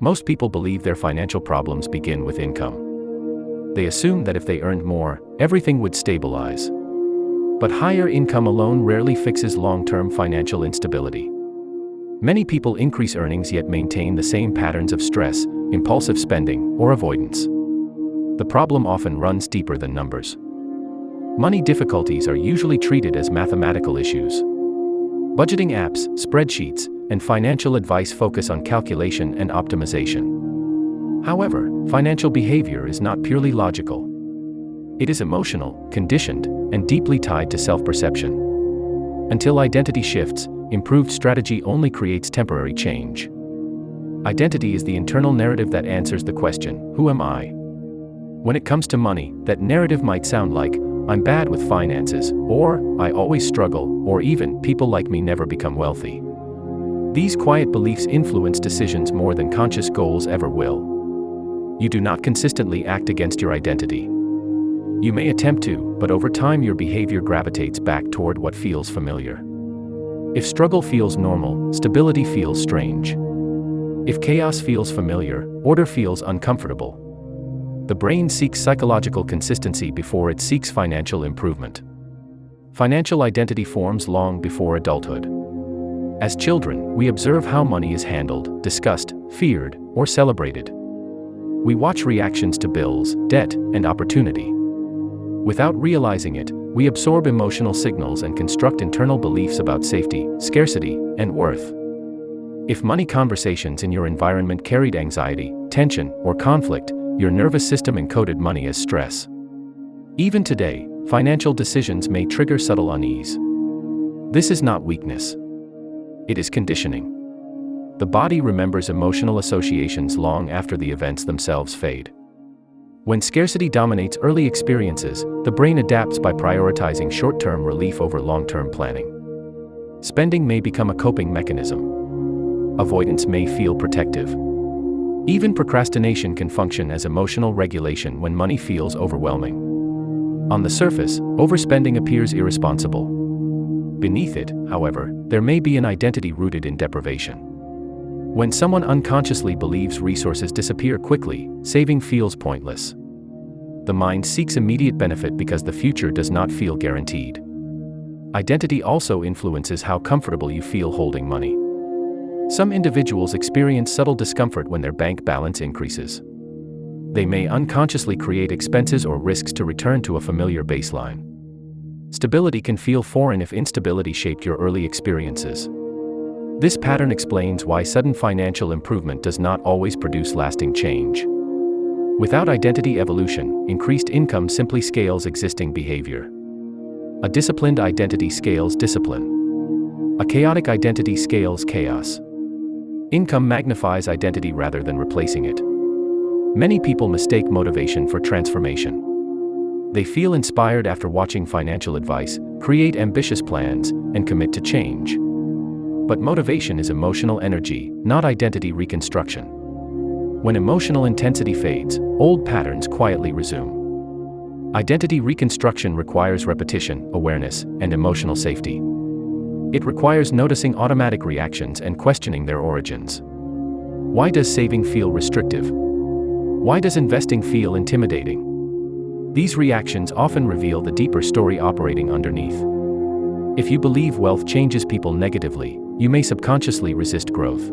Most people believe their financial problems begin with income. They assume that if they earned more, everything would stabilize. But higher income alone rarely fixes long-term financial instability. Many people increase earnings yet maintain the same patterns of stress, impulsive spending, or avoidance. The problem often runs deeper than numbers. Money difficulties are usually treated as mathematical issues. Budgeting apps, spreadsheets, and financial advice focus on calculation and optimization. However, financial behavior is not purely logical. It is emotional, conditioned, and deeply tied to self-perception. Until identity shifts, improved strategy only creates temporary change. Identity is the internal narrative that answers the question, who am I? When it comes to money, that narrative might sound like, I'm bad with finances, or I always struggle, or even people like me never become wealthy. These quiet beliefs influence decisions more than conscious goals ever will. You do not consistently act against your identity. You may attempt to, but over time your behavior gravitates back toward what feels familiar. If struggle feels normal, stability feels strange. If chaos feels familiar, order feels uncomfortable. The brain seeks psychological consistency before it seeks financial improvement. Financial identity forms long before adulthood. As children, we observe how money is handled, discussed, feared, or celebrated. We watch reactions to bills, debt, and opportunity. Without realizing it, we absorb emotional signals and construct internal beliefs about safety, scarcity, and worth. If money conversations in your environment carried anxiety, tension, or conflict, your nervous system encoded money as stress. Even today, financial decisions may trigger subtle unease. This is not weakness. It is conditioning. The body remembers emotional associations long after the events themselves fade. When scarcity dominates early experiences, the brain adapts by prioritizing short-term relief over long-term planning. Spending may become a coping mechanism. Avoidance may feel protective. Even procrastination can function as emotional regulation when money feels overwhelming. On the surface, overspending appears irresponsible. Beneath it, however, there may be an identity rooted in deprivation. When someone unconsciously believes resources disappear quickly, saving feels pointless. The mind seeks immediate benefit because the future does not feel guaranteed. Identity also influences how comfortable you feel holding money. Some individuals experience subtle discomfort when their bank balance increases. They may unconsciously create expenses or risks to return to a familiar baseline. Stability can feel foreign if instability shaped your early experiences. This pattern explains why sudden financial improvement does not always produce lasting change. Without identity evolution, increased income simply scales existing behavior. A disciplined identity scales discipline. A chaotic identity scales chaos. Income magnifies identity rather than replacing it. Many people mistake motivation for transformation. They feel inspired after watching financial advice, create ambitious plans, and commit to change. But motivation is emotional energy, not identity reconstruction. When emotional intensity fades, old patterns quietly resume. Identity reconstruction requires repetition, awareness, and emotional safety. It requires noticing automatic reactions and questioning their origins. Why does saving feel restrictive? Why does investing feel intimidating? These reactions often reveal the deeper story operating underneath. If you believe wealth changes people negatively, you may subconsciously resist growth.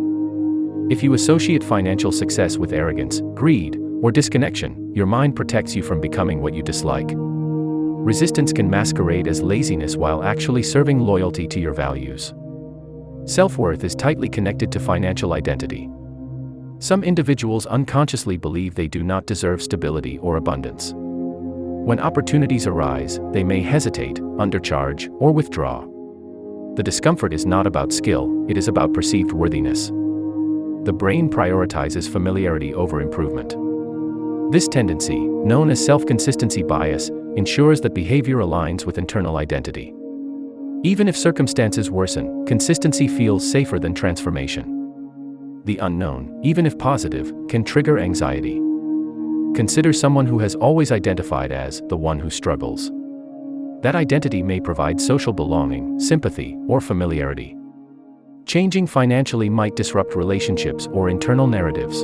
If you associate financial success with arrogance, greed, or disconnection, your mind protects you from becoming what you dislike. Resistance can masquerade as laziness while actually serving loyalty to your values. Self-worth is tightly connected to financial identity. Some individuals unconsciously believe they do not deserve stability or abundance. When opportunities arise, they may hesitate, undercharge, or withdraw. The discomfort is not about skill, it is about perceived worthiness. The brain prioritizes familiarity over improvement. This tendency, known as self-consistency bias, ensures that behavior aligns with internal identity. Even if circumstances worsen, consistency feels safer than transformation. The unknown, even if positive, can trigger anxiety. Consider someone who has always identified as the one who struggles. That identity may provide social belonging, sympathy, or familiarity. Changing financially might disrupt relationships or internal narratives.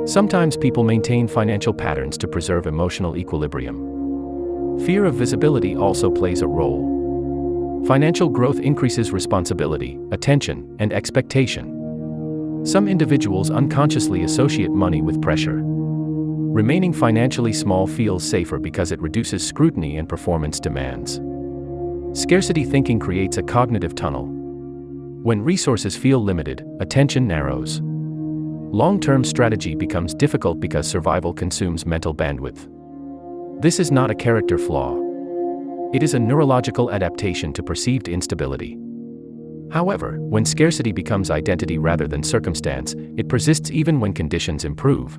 Sometimes people maintain financial patterns to preserve emotional equilibrium. Fear of visibility also plays a role. Financial growth increases responsibility, attention, and expectation. Some individuals unconsciously associate money with pressure. Remaining financially small feels safer because it reduces scrutiny and performance demands. Scarcity thinking creates a cognitive tunnel. When resources feel limited, attention narrows. Long-term strategy becomes difficult because survival consumes mental bandwidth. This is not a character flaw. It is a neurological adaptation to perceived instability. However, when scarcity becomes identity rather than circumstance, it persists even when conditions improve.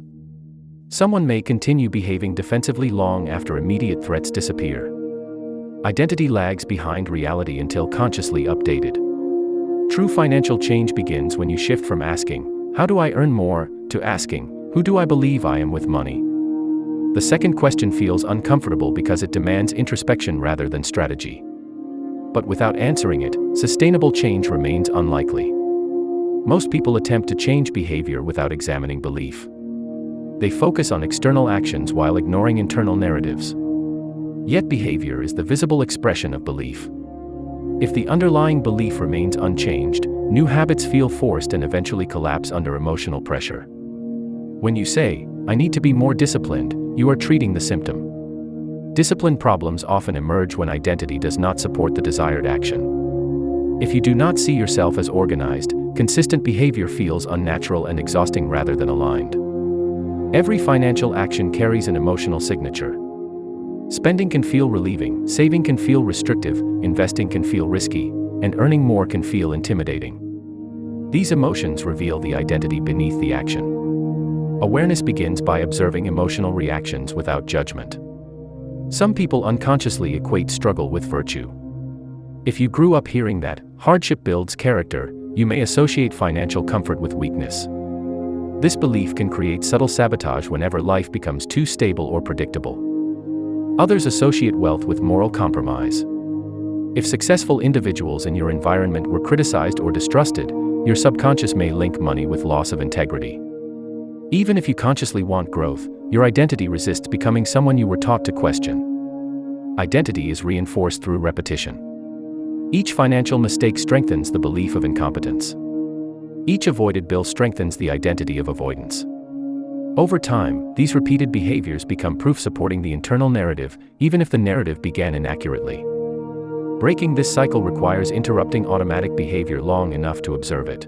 Someone may continue behaving defensively long after immediate threats disappear. Identity lags behind reality until consciously updated. True financial change begins when you shift from asking, "How do I earn more?" to asking, "Who do I believe I am with money?" The second question feels uncomfortable because it demands introspection rather than strategy. But without answering it, sustainable change remains unlikely. Most people attempt to change behavior without examining belief. They focus on external actions while ignoring internal narratives. Yet behavior is the visible expression of belief. If the underlying belief remains unchanged, new habits feel forced and eventually collapse under emotional pressure. When you say, "I need to be more disciplined," you are treating the symptom. Discipline problems often emerge when identity does not support the desired action. If you do not see yourself as organized, consistent behavior feels unnatural and exhausting rather than aligned. Every financial action carries an emotional signature. Spending can feel relieving, saving can feel restrictive, investing can feel risky, and earning more can feel intimidating. These emotions reveal the identity beneath the action. Awareness begins by observing emotional reactions without judgment. Some people unconsciously equate struggle with virtue. If you grew up hearing that hardship builds character, you may associate financial comfort with weakness. This belief can create subtle sabotage whenever life becomes too stable or predictable. Others associate wealth with moral compromise. If successful individuals in your environment were criticized or distrusted, your subconscious may link money with loss of integrity. Even if you consciously want growth, your identity resists becoming someone you were taught to question. Identity is reinforced through repetition. Each financial mistake strengthens the belief of incompetence. Each avoided bill strengthens the identity of avoidance. Over time, these repeated behaviors become proof supporting the internal narrative, even if the narrative began inaccurately. Breaking this cycle requires interrupting automatic behavior long enough to observe it.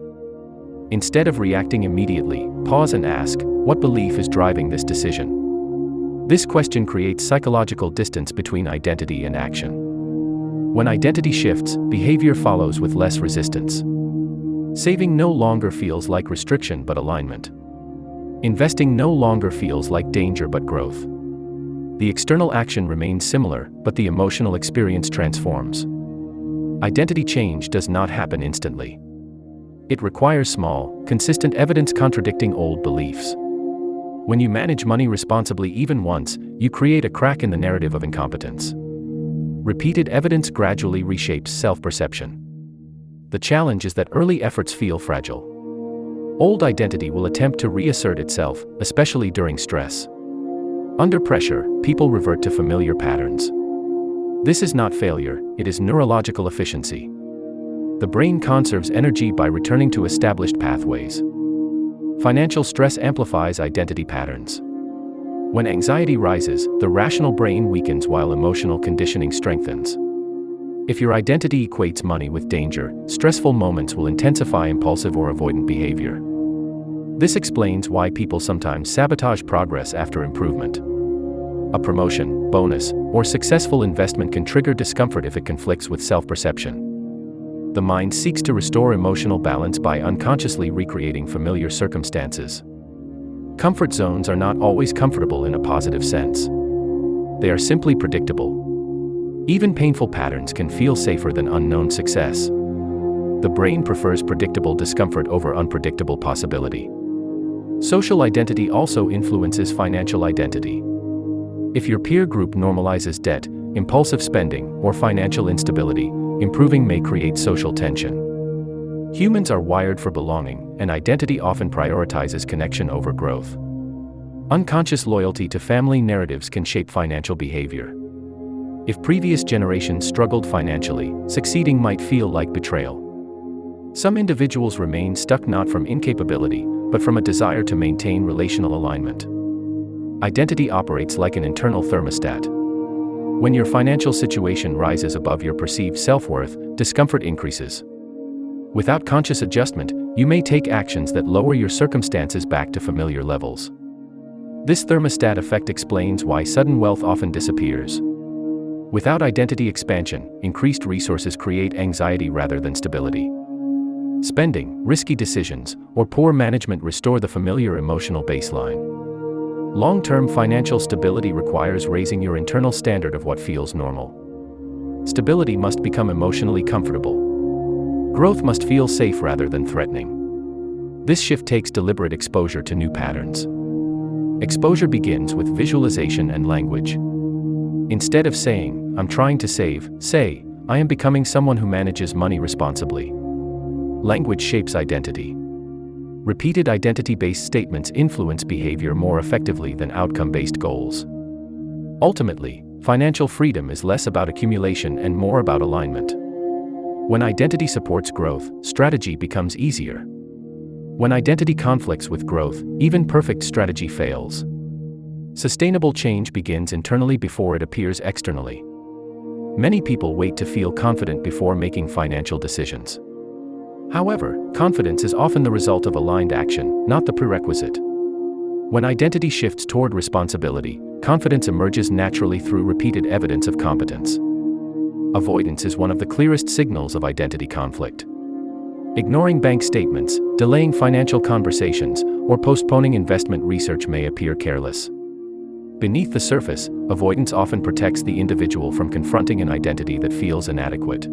Instead of reacting immediately, pause and ask, what belief is driving this decision? This question creates psychological distance between identity and action. When identity shifts, behavior follows with less resistance. Saving no longer feels like restriction but alignment. Investing no longer feels like danger but growth. The external action remains similar, but the emotional experience transforms. Identity change does not happen instantly. It requires small, consistent evidence contradicting old beliefs. When you manage money responsibly even once, you create a crack in the narrative of incompetence. Repeated evidence gradually reshapes self-perception. The challenge is that early efforts feel fragile. Old identity will attempt to reassert itself, especially during stress. Under pressure, people revert to familiar patterns. This is not failure, it is neurological efficiency. The brain conserves energy by returning to established pathways. Financial stress amplifies identity patterns. When anxiety rises, the rational brain weakens while emotional conditioning strengthens. If your identity equates money with danger, stressful moments will intensify impulsive or avoidant behavior. This explains why people sometimes sabotage progress after improvement. A promotion, bonus, or successful investment can trigger discomfort if it conflicts with self-perception. The mind seeks to restore emotional balance by unconsciously recreating familiar circumstances. Comfort zones are not always comfortable in a positive sense. They are simply predictable. Even painful patterns can feel safer than unknown success. The brain prefers predictable discomfort over unpredictable possibility. Social identity also influences financial identity. If your peer group normalizes debt, impulsive spending, or financial instability, improving may create social tension. Humans are wired for belonging, and identity often prioritizes connection over growth. Unconscious loyalty to family narratives can shape financial behavior. If previous generations struggled financially, succeeding might feel like betrayal. Some individuals remain stuck not from incapability, but from a desire to maintain relational alignment. Identity operates like an internal thermostat. When your financial situation rises above your perceived self-worth, discomfort increases. Without conscious adjustment, you may take actions that lower your circumstances back to familiar levels. This thermostat effect explains why sudden wealth often disappears. Without identity expansion, increased resources create anxiety rather than stability. Spending, risky decisions, or poor management restore the familiar emotional baseline. Long-term financial stability requires raising your internal standard of what feels normal. Stability must become emotionally comfortable. Growth must feel safe rather than threatening. This shift takes deliberate exposure to new patterns. Exposure begins with visualization and language. Instead of saying, "I'm trying to save," say, "I am becoming someone who manages money responsibly." Language shapes identity. Repeated identity-based statements influence behavior more effectively than outcome-based goals. Ultimately, financial freedom is less about accumulation and more about alignment. When identity supports growth, strategy becomes easier. When identity conflicts with growth, even perfect strategy fails. Sustainable change begins internally before it appears externally. Many people wait to feel confident before making financial decisions. However, confidence is often the result of aligned action, not the prerequisite. When identity shifts toward responsibility, confidence emerges naturally through repeated evidence of competence. Avoidance is one of the clearest signals of identity conflict. Ignoring bank statements, delaying financial conversations, or postponing investment research may appear careless. Beneath the surface, avoidance often protects the individual from confronting an identity that feels inadequate.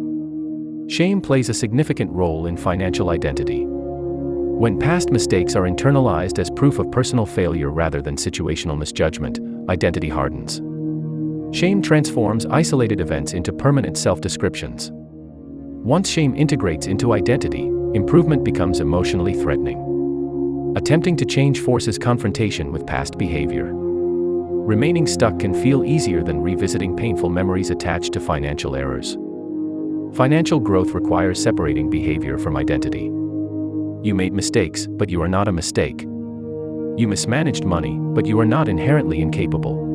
Shame plays a significant role in financial identity. When past mistakes are internalized as proof of personal failure rather than situational misjudgment, identity hardens. Shame transforms isolated events into permanent self-descriptions. Once shame integrates into identity, improvement becomes emotionally threatening. Attempting to change forces confrontation with past behavior. Remaining stuck can feel easier than revisiting painful memories attached to financial errors. Financial growth requires separating behavior from identity. You made mistakes, but you are not a mistake. You mismanaged money, but you are not inherently incapable.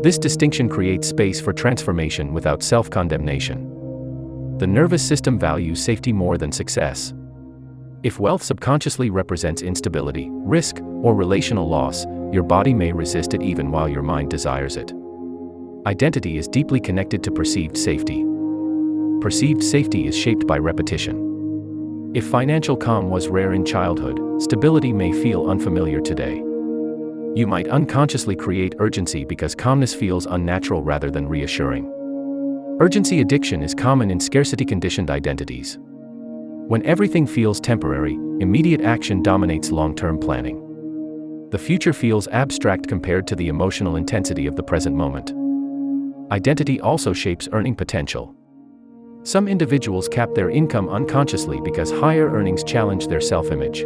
This distinction creates space for transformation without self-condemnation. The nervous system values safety more than success. If wealth subconsciously represents instability, risk, or relational loss, your body may resist it even while your mind desires it. Identity is deeply connected to perceived safety. Perceived safety is shaped by repetition. If financial calm was rare in childhood, stability may feel unfamiliar today. You might unconsciously create urgency because calmness feels unnatural rather than reassuring. Urgency addiction is common in scarcity-conditioned identities. When everything feels temporary, immediate action dominates long-term planning. The future feels abstract compared to the emotional intensity of the present moment. Identity also shapes earning potential. Some individuals cap their income unconsciously because higher earnings challenge their self-image.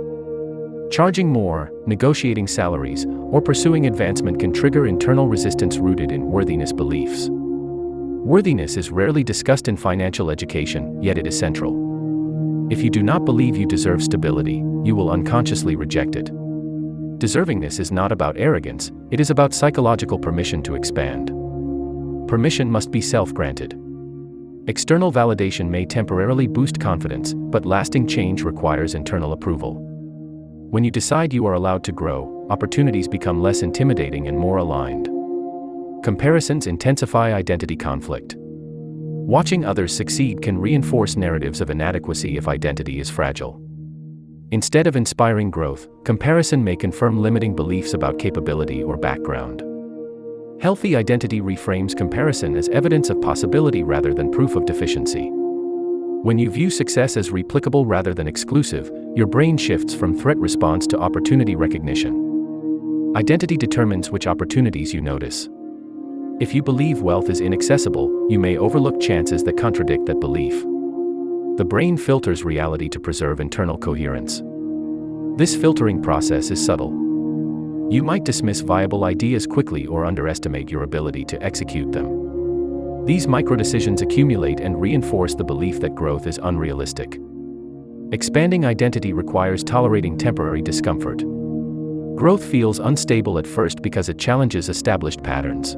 Charging more, negotiating salaries, or pursuing advancement can trigger internal resistance rooted in worthiness beliefs. Worthiness is rarely discussed in financial education, yet it is central. If you do not believe you deserve stability, you will unconsciously reject it. Deservingness is not about arrogance, it is about psychological permission to expand. Permission must be self-granted. External validation may temporarily boost confidence, but lasting change requires internal approval. When you decide you are allowed to grow, opportunities become less intimidating and more aligned. Comparisons intensify identity conflict. Watching others succeed can reinforce narratives of inadequacy if identity is fragile. Instead of inspiring growth, comparison may confirm limiting beliefs about capability or background. Healthy identity reframes comparison as evidence of possibility rather than proof of deficiency. When you view success as replicable rather than exclusive, your brain shifts from threat response to opportunity recognition. Identity determines which opportunities you notice. If you believe wealth is inaccessible, you may overlook chances that contradict that belief. The brain filters reality to preserve internal coherence. This filtering process is subtle. You might dismiss viable ideas quickly or underestimate your ability to execute them. These microdecisions accumulate and reinforce the belief that growth is unrealistic. Expanding identity requires tolerating temporary discomfort. Growth feels unstable at first because it challenges established patterns.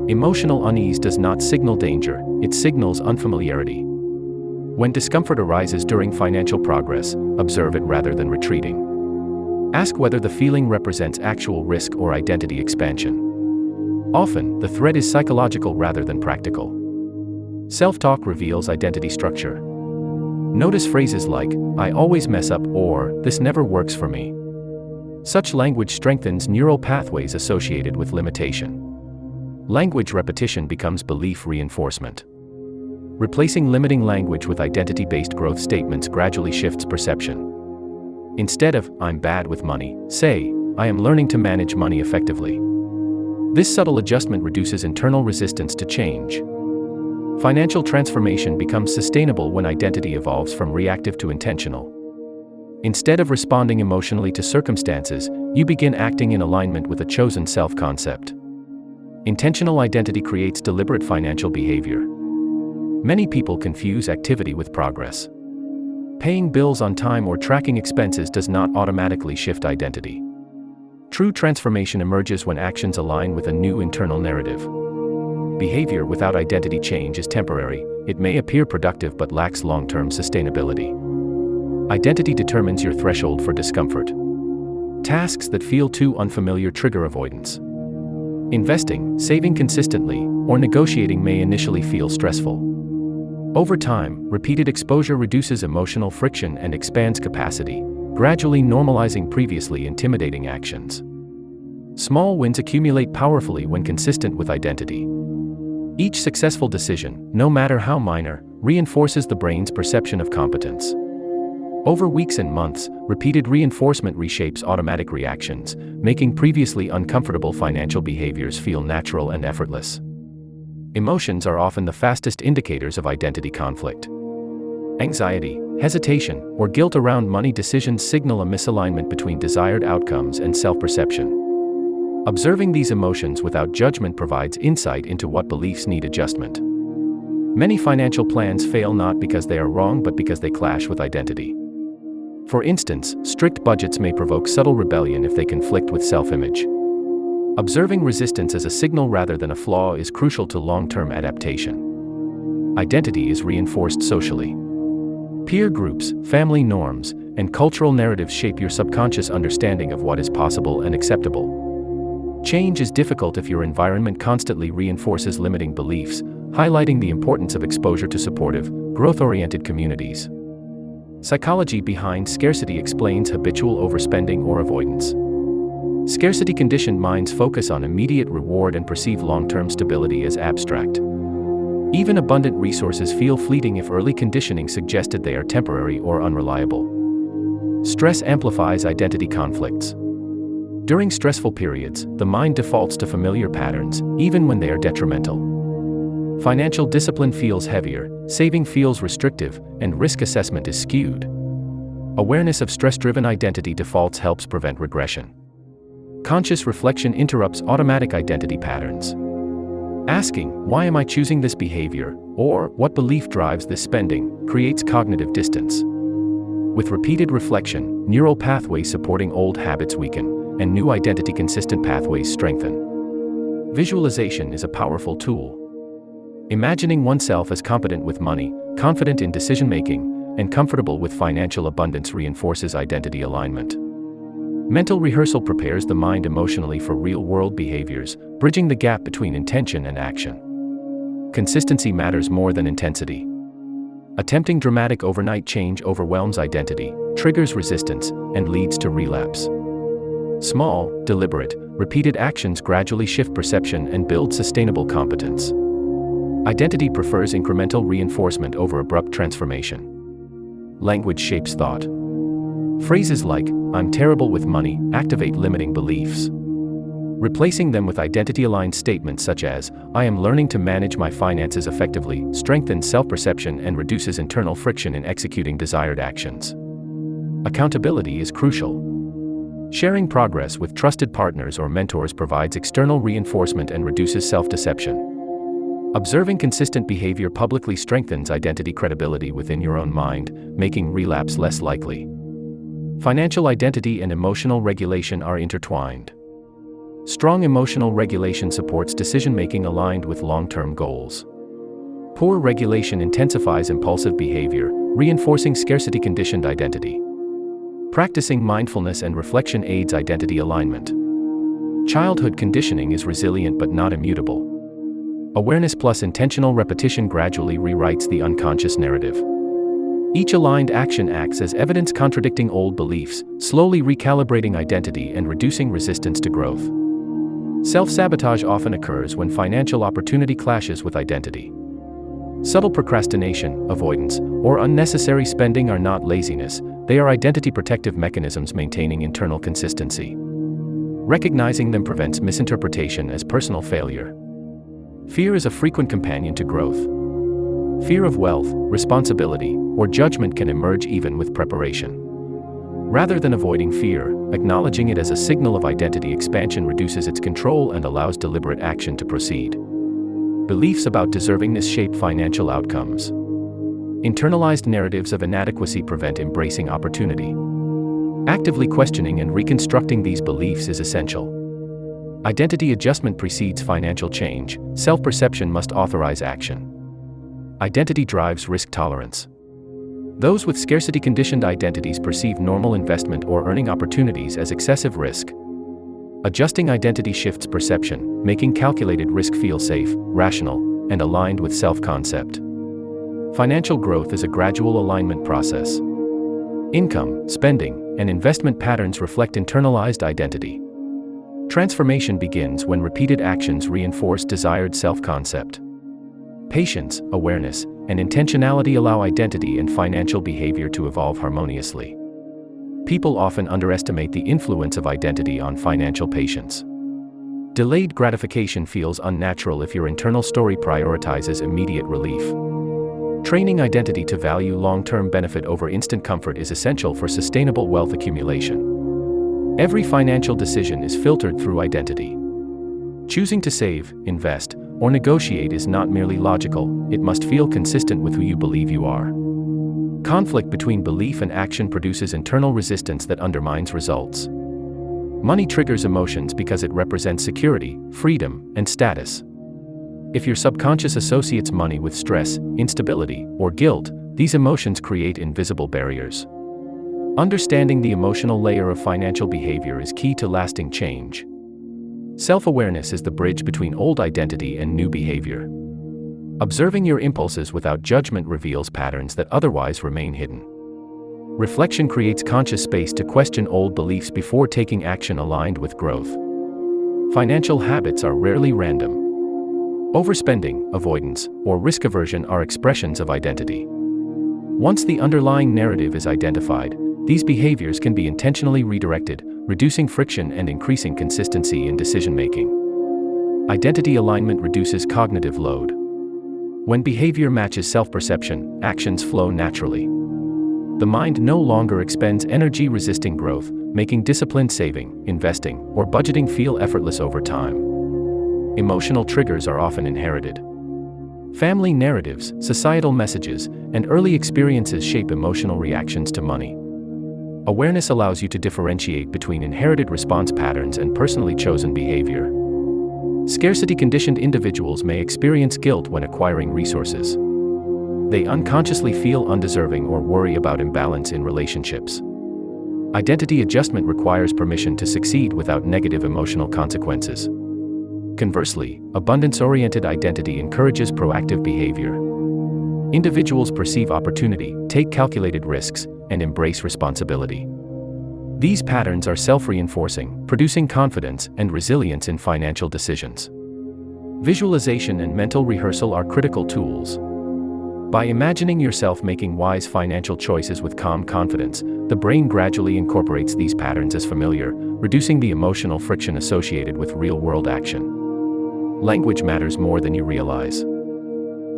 Emotional unease does not signal danger, it signals unfamiliarity. When discomfort arises during financial progress, observe it rather than retreating. Ask whether the feeling represents actual risk or identity expansion. Often, the threat is psychological rather than practical. Self-talk reveals identity structure. Notice phrases like, "I always mess up," or "This never works for me." Such language strengthens neural pathways associated with limitation. Language repetition becomes belief reinforcement. Replacing limiting language with identity-based growth statements gradually shifts perception. Instead of, "I'm bad with money," say, "I am learning to manage money effectively." This subtle adjustment reduces internal resistance to change. Financial transformation becomes sustainable when identity evolves from reactive to intentional. Instead of responding emotionally to circumstances, you begin acting in alignment with a chosen self-concept. Intentional identity creates deliberate financial behavior. Many people confuse activity with progress. Paying bills on time or tracking expenses does not automatically shift identity. True transformation emerges when actions align with a new internal narrative. Behavior without identity change is temporary, it may appear productive but lacks long-term sustainability. Identity determines your threshold for discomfort. Tasks that feel too unfamiliar trigger avoidance. Investing, saving consistently, or negotiating may initially feel stressful. Over time, repeated exposure reduces emotional friction and expands capacity, gradually normalizing previously intimidating actions. Small wins accumulate powerfully when consistent with identity. Each successful decision, no matter how minor, reinforces the brain's perception of competence. Over weeks and months, repeated reinforcement reshapes automatic reactions, making previously uncomfortable financial behaviors feel natural and effortless. Emotions are often the fastest indicators of identity conflict. Anxiety, hesitation, or guilt around money decisions signal a misalignment between desired outcomes and self-perception. Observing these emotions without judgment provides insight into what beliefs need adjustment. Many financial plans fail not because they are wrong but because they clash with identity. For instance, strict budgets may provoke subtle rebellion if they conflict with self-image. Observing resistance as a signal rather than a flaw is crucial to long-term adaptation. Identity is reinforced socially. Peer groups, family norms, and cultural narratives shape your subconscious understanding of what is possible and acceptable. Change is difficult if your environment constantly reinforces limiting beliefs, highlighting the importance of exposure to supportive, growth-oriented communities. Psychology behind scarcity explains habitual overspending or avoidance. Scarcity-conditioned minds focus on immediate reward and perceive long-term stability as abstract. Even abundant resources feel fleeting if early conditioning suggested they are temporary or unreliable. Stress amplifies identity conflicts. During stressful periods, the mind defaults to familiar patterns, even when they are detrimental. Financial discipline feels heavier, saving feels restrictive, and risk assessment is skewed. Awareness of stress-driven identity defaults helps prevent regression. Conscious reflection interrupts automatic identity patterns. Asking, "Why am I choosing this behavior?" or "What belief drives this spending?" creates cognitive distance. With repeated reflection, neural pathways supporting old habits weaken, and new identity-consistent pathways strengthen. Visualization is a powerful tool. Imagining oneself as competent with money, confident in decision-making, and comfortable with financial abundance reinforces identity alignment. Mental rehearsal prepares the mind emotionally for real-world behaviors, bridging the gap between intention and action. Consistency matters more than intensity. Attempting dramatic overnight change overwhelms identity, triggers resistance, and leads to relapse. Small, deliberate, repeated actions gradually shift perception and build sustainable competence. Identity prefers incremental reinforcement over abrupt transformation. Language shapes thought. Phrases like, "I'm terrible with money," activate limiting beliefs. Replacing them with identity-aligned statements such as, "I am learning to manage my finances effectively," strengthens self-perception and reduces internal friction in executing desired actions. Accountability is crucial. Sharing progress with trusted partners or mentors provides external reinforcement and reduces self-deception. Observing consistent behavior publicly strengthens identity credibility within your own mind, making relapse less likely. Financial identity and emotional regulation are intertwined. Strong emotional regulation supports decision-making aligned with long-term goals. Poor regulation intensifies impulsive behavior, reinforcing scarcity-conditioned identity. Practicing mindfulness and reflection aids identity alignment. Childhood conditioning is resilient but not immutable. Awareness plus intentional repetition gradually rewrites the unconscious narrative. Each aligned action acts as evidence contradicting old beliefs, slowly recalibrating identity and reducing resistance to growth. Self-sabotage often occurs when financial opportunity clashes with identity. Subtle procrastination, avoidance, or unnecessary spending are not laziness, they are identity protective mechanisms maintaining internal consistency. Recognizing them prevents misinterpretation as personal failure. Fear is a frequent companion to growth. Fear of wealth, responsibility, or judgment can emerge even with preparation. Rather than avoiding fear, acknowledging it as a signal of identity expansion reduces its control and allows deliberate action to proceed. Beliefs about deservingness shape financial outcomes. Internalized narratives of inadequacy prevent embracing opportunity. Actively questioning and reconstructing these beliefs is essential. Identity adjustment precedes financial change, self-perception must authorize action. Identity drives risk tolerance. Those with scarcity-conditioned identities perceive normal investment or earning opportunities as excessive risk. Adjusting identity shifts perception, making calculated risk feel safe, rational, and aligned with self-concept. Financial growth is a gradual alignment process. Income, spending, and investment patterns reflect internalized identity. Transformation begins when repeated actions reinforce desired self-concept. Patience, awareness, and intentionality allow identity and financial behavior to evolve harmoniously. People often underestimate the influence of identity on financial patience. Delayed gratification feels unnatural if your internal story prioritizes immediate relief. Training identity to value long-term benefit over instant comfort is essential for sustainable wealth accumulation. Every financial decision is filtered through identity. Choosing to save, invest, or negotiate is not merely logical, it must feel consistent with who you believe you are. Conflict between belief and action produces internal resistance that undermines results. Money triggers emotions because it represents security, freedom, and status. If your subconscious associates money with stress, instability, or guilt, these emotions create invisible barriers. Understanding the emotional layer of financial behavior is key to lasting change. Self-awareness is the bridge between old identity and new behavior. Observing your impulses without judgment reveals patterns that otherwise remain hidden. Reflection creates conscious space to question old beliefs before taking action aligned with growth. Financial habits are rarely random. Overspending, avoidance, or risk aversion are expressions of identity. Once the underlying narrative is identified, these behaviors can be intentionally redirected, reducing friction and increasing consistency in decision-making. Identity alignment reduces cognitive load. When behavior matches self-perception, actions flow naturally. The mind no longer expends energy resisting growth, making disciplined saving, investing, or budgeting feel effortless over time. Emotional triggers are often inherited. Family narratives, societal messages, and early experiences shape emotional reactions to money. Awareness allows you to differentiate between inherited response patterns and personally chosen behavior. Scarcity-conditioned individuals may experience guilt when acquiring resources. They unconsciously feel undeserving or worry about imbalance in relationships. Identity adjustment requires permission to succeed without negative emotional consequences. Conversely, abundance-oriented identity encourages proactive behavior. Individuals perceive opportunity, take calculated risks, and embrace responsibility. These patterns are self-reinforcing, producing confidence and resilience in financial decisions. Visualization and mental rehearsal are critical tools. By imagining yourself making wise financial choices with calm confidence, the brain gradually incorporates these patterns as familiar, reducing the emotional friction associated with real-world action. Language matters more than you realize.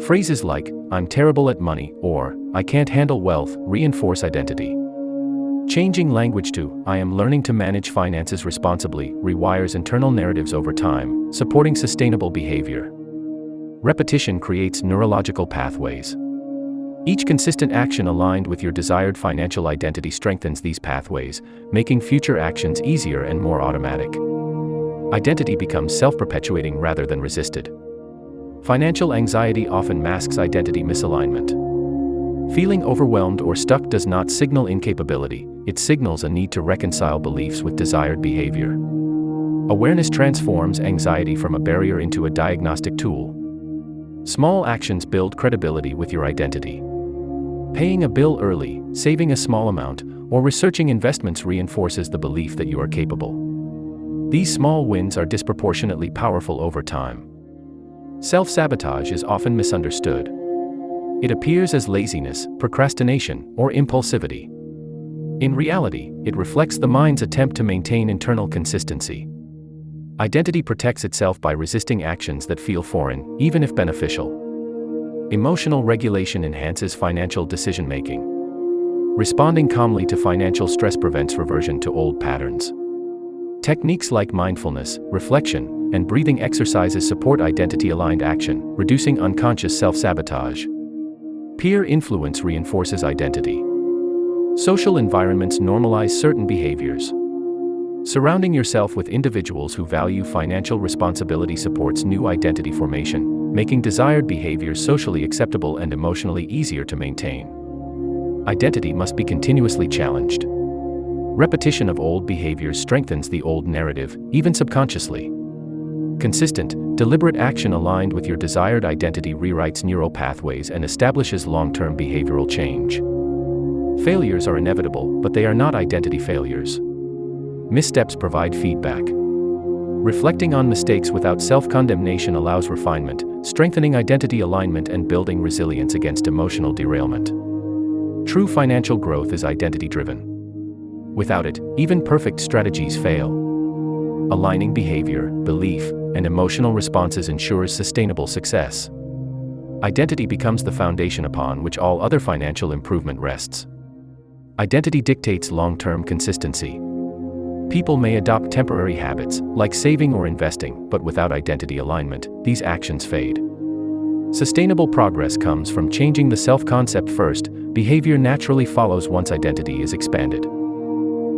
Phrases like, "I'm terrible at money," or "I can't handle wealth," reinforce identity. Changing language to, "I am learning to manage finances responsibly," rewires internal narratives over time, supporting sustainable behavior. Repetition creates neurological pathways. Each consistent action aligned with your desired financial identity strengthens these pathways, making future actions easier and more automatic. Identity becomes self-perpetuating rather than resisted. Financial anxiety often masks identity misalignment. Feeling overwhelmed or stuck does not signal incapability, it signals a need to reconcile beliefs with desired behavior. Awareness transforms anxiety from a barrier into a diagnostic tool. Small actions build credibility with your identity. Paying a bill early, saving a small amount, or researching investments reinforces the belief that you are capable. These small wins are disproportionately powerful over time. Self-sabotage is often misunderstood. It appears as laziness, procrastination, or impulsivity. In reality, it reflects the mind's attempt to maintain internal consistency. Identity protects itself by resisting actions that feel foreign, even if beneficial. Emotional regulation enhances financial decision-making. Responding calmly to financial stress prevents reversion to old patterns. Techniques like mindfulness, reflection, and breathing exercises support identity-aligned action, reducing unconscious self-sabotage. Peer influence reinforces identity. Social environments normalize certain behaviors. Surrounding yourself with individuals who value financial responsibility supports new identity formation, making desired behaviors socially acceptable and emotionally easier to maintain. Identity must be continuously challenged. Repetition of old behaviors strengthens the old narrative, even subconsciously. Consistent, deliberate action aligned with your desired identity rewrites neural pathways and establishes long-term behavioral change. Failures are inevitable, but they are not identity failures. Missteps provide feedback. Reflecting on mistakes without self-condemnation allows refinement, strengthening identity alignment and building resilience against emotional derailment. True financial growth is identity-driven. Without it, even perfect strategies fail. Aligning behavior, belief, and emotional responses ensures sustainable success. Identity becomes the foundation upon which all other financial improvement rests. Identity dictates long-term consistency. People may adopt temporary habits, like saving or investing, but without identity alignment, these actions fade. Sustainable progress comes from changing the self-concept first. Behavior naturally follows once identity is expanded.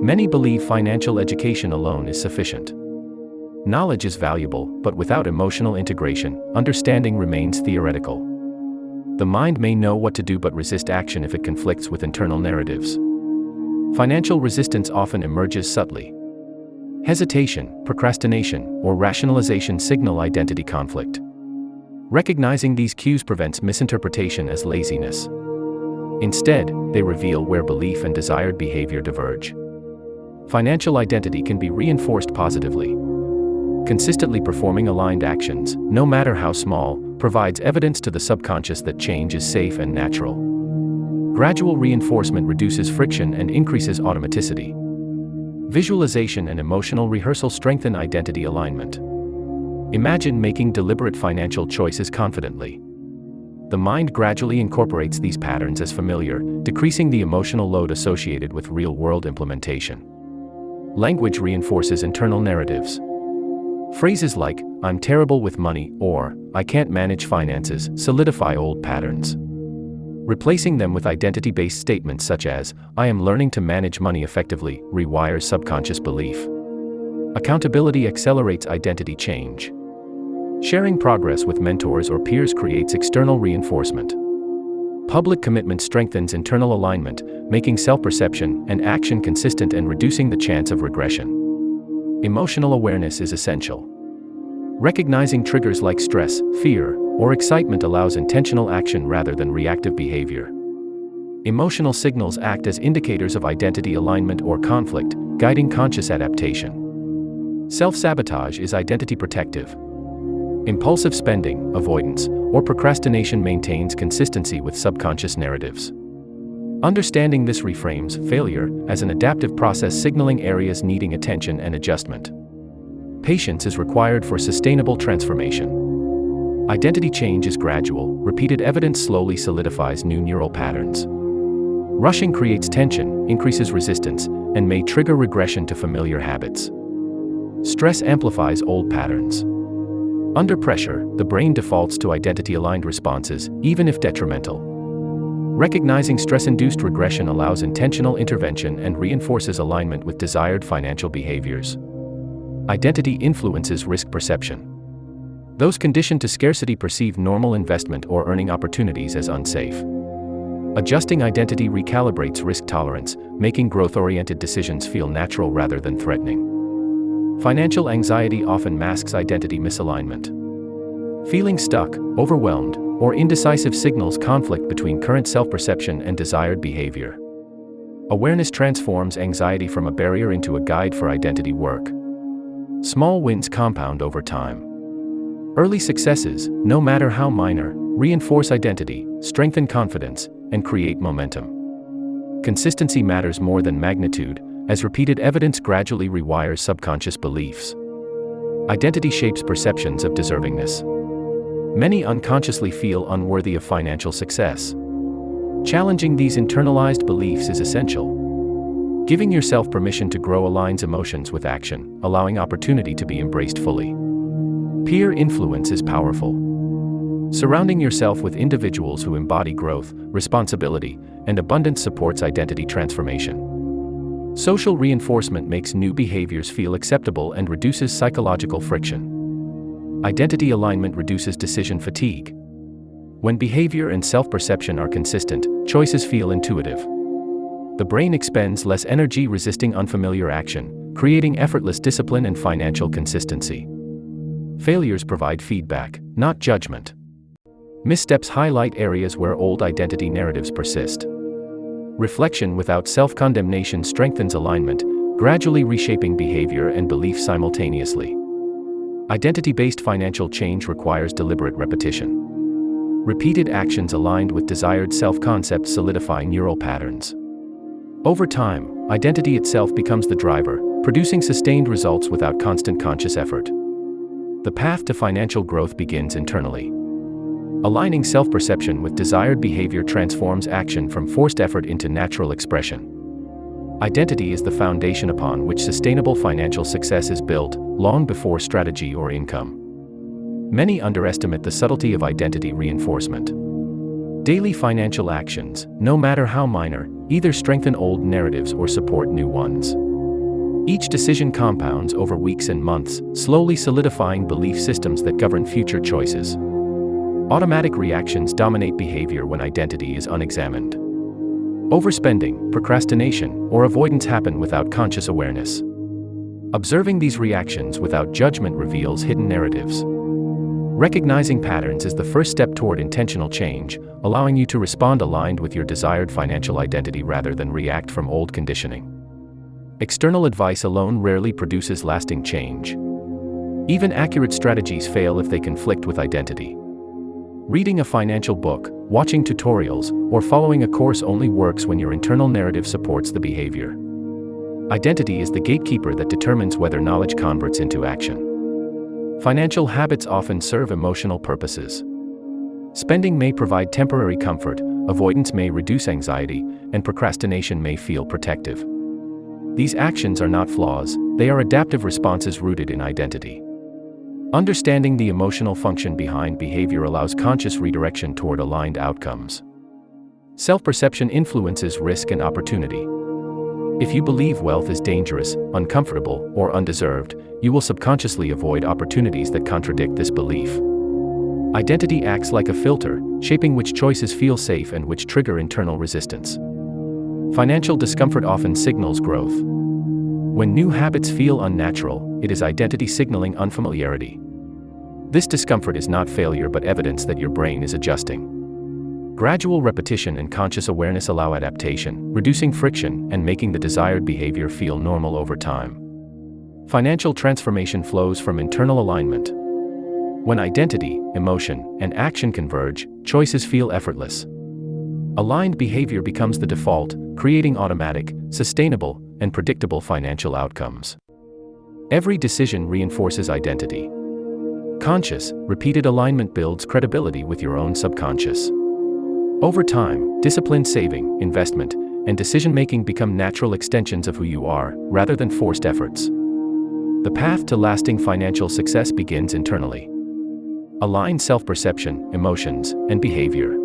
Many believe financial education alone is sufficient. Knowledge is valuable, but without emotional integration, understanding remains theoretical. The mind may know what to do but resist action if it conflicts with internal narratives. Financial resistance often emerges subtly. Hesitation, procrastination, or rationalization signal identity conflict. Recognizing these cues prevents misinterpretation as laziness. Instead, they reveal where belief and desired behavior diverge. Financial identity can be reinforced positively. Consistently performing aligned actions, no matter how small, provides evidence to the subconscious that change is safe and natural. Gradual reinforcement reduces friction and increases automaticity. Visualization and emotional rehearsal strengthen identity alignment. Imagine making deliberate financial choices confidently. The mind gradually incorporates these patterns as familiar, decreasing the emotional load associated with real-world implementation. Language reinforces internal narratives. Phrases like, "I'm terrible with money," or "I can't manage finances," solidify old patterns. Replacing them with identity-based statements such as, "I am learning to manage money effectively," rewires subconscious belief. Accountability accelerates identity change. Sharing progress with mentors or peers creates external reinforcement. Public commitment strengthens internal alignment, making self-perception and action consistent and reducing the chance of regression. Emotional awareness is essential. Recognizing triggers like stress, fear, or excitement allows intentional action rather than reactive behavior. Emotional signals act as indicators of identity alignment or conflict, guiding conscious adaptation. Self-sabotage is identity protective. Impulsive spending, avoidance, or procrastination maintains consistency with subconscious narratives. Understanding this reframes failure as an adaptive process signaling areas needing attention and adjustment. Patience is required for sustainable transformation. Identity change is gradual, repeated evidence slowly solidifies new neural patterns. Rushing creates tension, increases resistance, and may trigger regression to familiar habits. Stress amplifies old patterns. Under pressure, the brain defaults to identity-aligned responses, even if detrimental. Recognizing stress-induced regression allows intentional intervention and reinforces alignment with desired financial behaviors. Identity influences risk perception. Those conditioned to scarcity perceive normal investment or earning opportunities as unsafe. Adjusting identity recalibrates risk tolerance, making growth-oriented decisions feel natural rather than threatening. Financial anxiety often masks identity misalignment. Feeling stuck, overwhelmed, or indecisive signals conflict between current self-perception and desired behavior. Awareness transforms anxiety from a barrier into a guide for identity work. Small wins compound over time. Early successes, no matter how minor, reinforce identity, strengthen confidence, and create momentum. Consistency matters more than magnitude, as repeated evidence gradually rewires subconscious beliefs. Identity shapes perceptions of deservingness. Many unconsciously feel unworthy of financial success. Challenging these internalized beliefs is essential. Giving yourself permission to grow aligns emotions with action, allowing opportunity to be embraced fully. Peer influence is powerful. Surrounding yourself with individuals who embody growth, responsibility, and abundance supports identity transformation. Social reinforcement makes new behaviors feel acceptable and reduces psychological friction. Identity alignment reduces decision fatigue. When behavior and self-perception are consistent, choices feel intuitive. The brain expends less energy resisting unfamiliar action, creating effortless discipline and financial consistency. Failures provide feedback, not judgment. Missteps highlight areas where old identity narratives persist. Reflection without self-condemnation strengthens alignment, gradually reshaping behavior and belief simultaneously. Identity-based financial change requires deliberate repetition. Repeated actions aligned with desired self-concepts solidify neural patterns. Over time, identity itself becomes the driver, producing sustained results without constant conscious effort. The path to financial growth begins internally. Aligning self-perception with desired behavior transforms action from forced effort into natural expression. Identity is the foundation upon which sustainable financial success is built, long before strategy or income. Many underestimate the subtlety of identity reinforcement. Daily financial actions, no matter how minor, either strengthen old narratives or support new ones. Each decision compounds over weeks and months, slowly solidifying belief systems that govern future choices. Automatic reactions dominate behavior when identity is unexamined. Overspending, procrastination, or avoidance happen without conscious awareness. Observing these reactions without judgment reveals hidden narratives. Recognizing patterns is the first step toward intentional change, allowing you to respond aligned with your desired financial identity rather than react from old conditioning. External advice alone rarely produces lasting change. Even accurate strategies fail if they conflict with identity. Reading a financial book, watching tutorials, or following a course only works when your internal narrative supports the behavior. Identity is the gatekeeper that determines whether knowledge converts into action. Financial habits often serve emotional purposes. Spending may provide temporary comfort, avoidance may reduce anxiety, and procrastination may feel protective. These actions are not flaws, they are adaptive responses rooted in identity. Understanding the emotional function behind behavior allows conscious redirection toward aligned outcomes. Self-perception influences risk and opportunity. If you believe wealth is dangerous, uncomfortable, or undeserved, you will subconsciously avoid opportunities that contradict this belief. Identity acts like a filter, shaping which choices feel safe and which trigger internal resistance. Financial discomfort often signals growth. When new habits feel unnatural, it is identity signaling unfamiliarity. This discomfort is not failure but evidence that your brain is adjusting. Gradual repetition and conscious awareness allow adaptation, reducing friction and making the desired behavior feel normal over time. Financial transformation flows from internal alignment. When identity, emotion, and action converge, choices feel effortless. Aligned behavior becomes the default, creating automatic, sustainable, and predictable financial outcomes. Every decision reinforces identity. Conscious, repeated alignment builds credibility with your own subconscious. Over time, disciplined saving, investment, and decision-making become natural extensions of who you are, rather than forced efforts. The path to lasting financial success begins internally. Align self-perception, emotions, and behavior.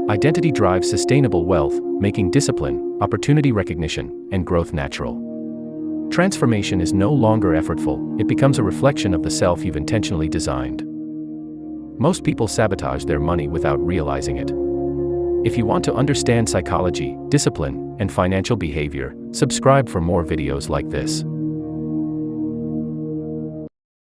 Identity drives sustainable wealth, making discipline, opportunity recognition, and growth natural. Transformation is no longer effortful, it becomes a reflection of the self you've intentionally designed. Most people sabotage their money without realizing it. If you want to understand psychology, discipline, and financial behavior, subscribe for more videos like this.